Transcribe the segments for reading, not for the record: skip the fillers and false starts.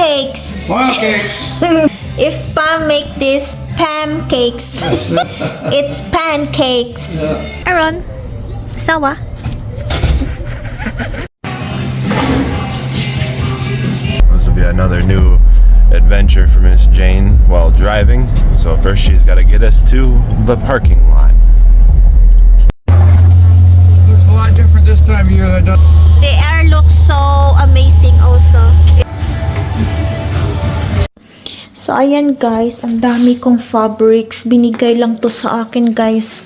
cakes. Wow, cakes. If Pam make this pancakes, it's pancakes. Aaron, sawa? This will be another new adventure for Miss Jane while driving. So first she's got to get us to the parking lot. Looks a lot different this time of year than it does. The air looks so amazing also. So ayan guys, ang dami kong fabrics. Binigay lang to sa akin guys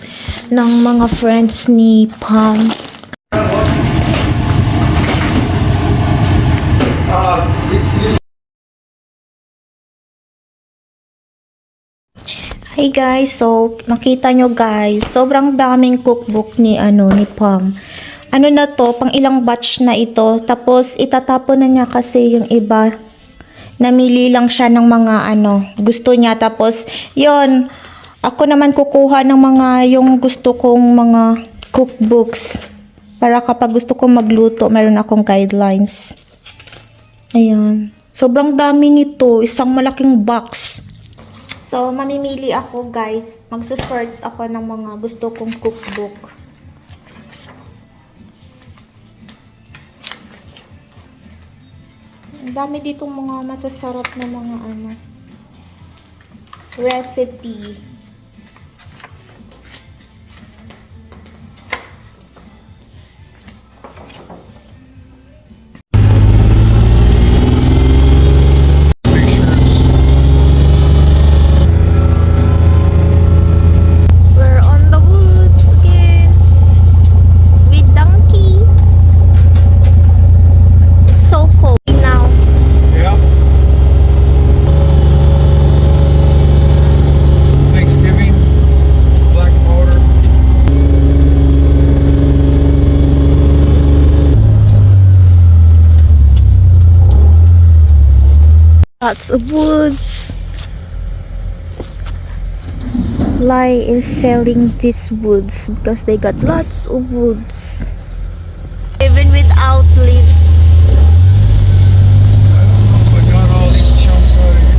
ng mga friends ni Pam. Hey guys, so nakita nyo guys, sobrang daming cookbook ni Pam. Ano na to, pang ilang batch na ito. Tapos itatapon na niya kasi yung iba. Namili lang siya ng mga gusto niya. Tapos yon, ako naman kukuha ng mga yung gusto kong mga cookbooks. Para kapag gusto kong magluto, meron akong guidelines. Ayan. Sobrang dami nito, isang malaking box. So, mamimili ako guys. Magsusort ako ng mga gusto kong cookbook. Ang dami ditong mga masasarap na mga recipe. Lots of woods. Lai is selling these woods because they got lots of woods. Even without leaves. I don't know if I got all these chunks out of here.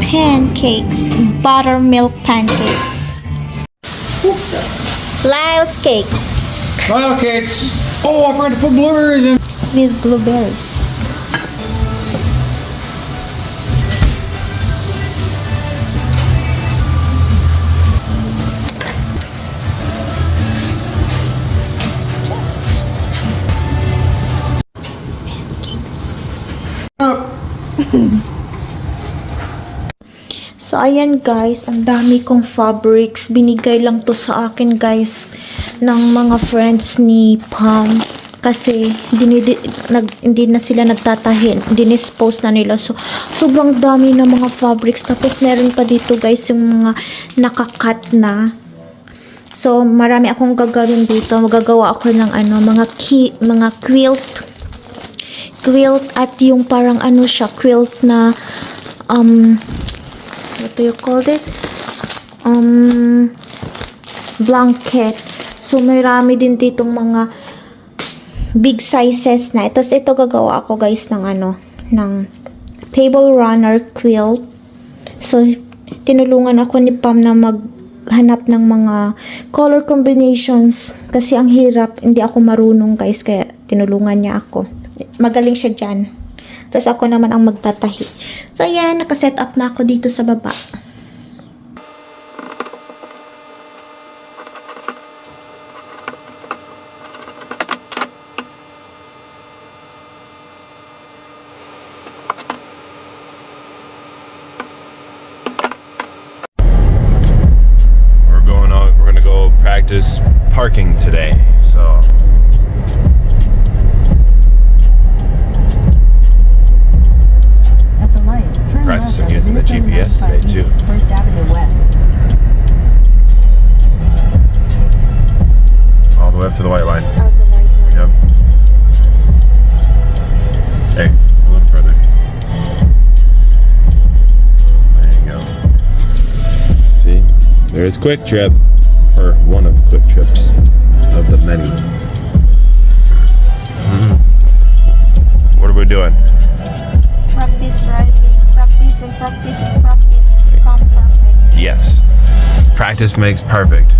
Pancakes. Buttermilk pancakes. Lyle's cake. Wow, cakes. Oh, I forgot to put blueberries in. With blueberries. So, ayan guys, ang dami kong fabrics. Binigay lang to sa akin guys ng mga friends ni Pam. Kasi hindi na sila nagtatahin. Dinispose na nila. So, sobrang dami ng mga fabrics. Tapos, meron pa dito guys yung mga nakakat na. So, marami akong gagawin dito. Magagawa ako ng mga quilt. Quilt at yung parang siya, quilt na what do you call it? Blanket. So, may rami din ditong mga big sizes na. Tapos, ito gagawa ako guys ng ng table runner quilt. So, tinulungan ako ni Pam na maghanap ng mga color combinations. Kasi ang hirap, hindi ako marunong guys. Kaya, tinulungan niya ako. Magaling siya dyan. Tapos ako naman ang magtatahi. So, ayan. Nakaset up na ako dito sa baba. We're gonna go practice parking today. So practicing using the GPS today too. First Avenue West. All the way up to the white line. Out the white line. Yep. Hey, a little further. There you go. See? There's Quick Trip, or one of Quick Trips, of the many. What are we doing? Practice driving. Practice and practice and practice. Become perfect. Yes. Practice makes perfect.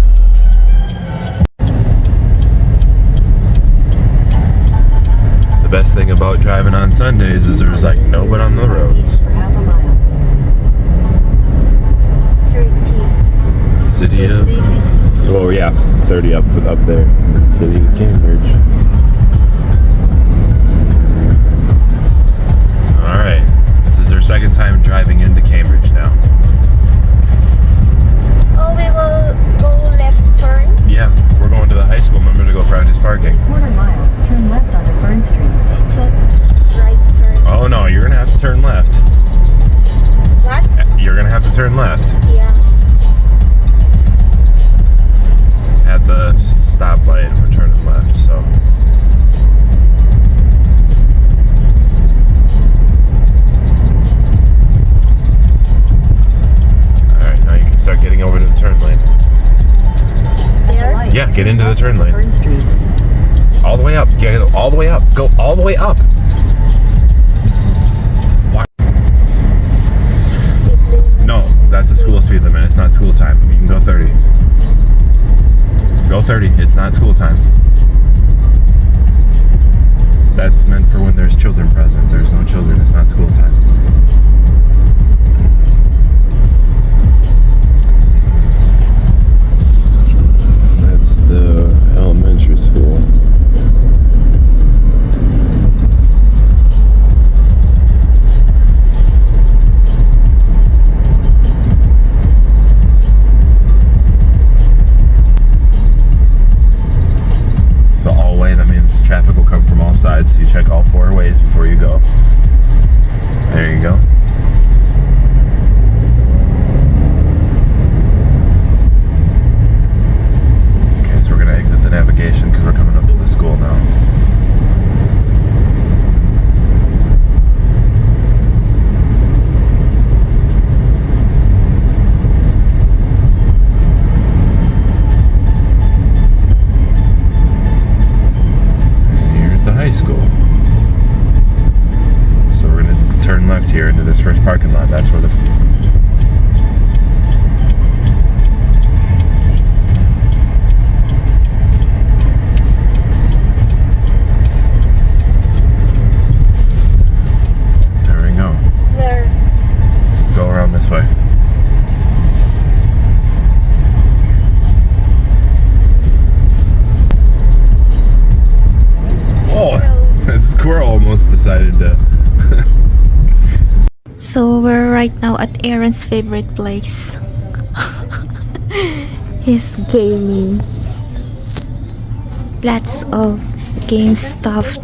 The best thing about driving on Sundays is there's like no one on the roads. 30. City of... Oh yeah, 30 up there. It's in the city of Cambridge. Alright. This is our second time driving into Cambridge now. Oh, we will go left turn. Yeah, we're going to the high school, remember, to go practice parking. Quarter mile, turn left onto Fern Street. It's a right turn. Oh no, you're gonna have to turn left. What? You're gonna have to turn left Yeah. at the stoplight. We're turning left, so. Alright, now you can start getting over to the turn lane. There? Yeah, get into the turn lane. Fern Street. All the way up. Get all the way up. Go all the way up. No, that's the school speed limit. It's not school time. You can go 30. Go 30. It's not school time. That's meant for when there's children present. There's no children. It's not school time. That's the elementary school. So all way, that means traffic will come from all sides. So you check all four ways before you go. There you go. Okay, so we're gonna exit the navigation because we're coming up to the school now. Here's the high school. So we're gonna turn left here into this first parking lot. That's where the... There we go. Where? Go around this way. Oh, the squirrel almost decided to... So we're right now at Aaron's favorite place. He's gaming. Lots of game stuff.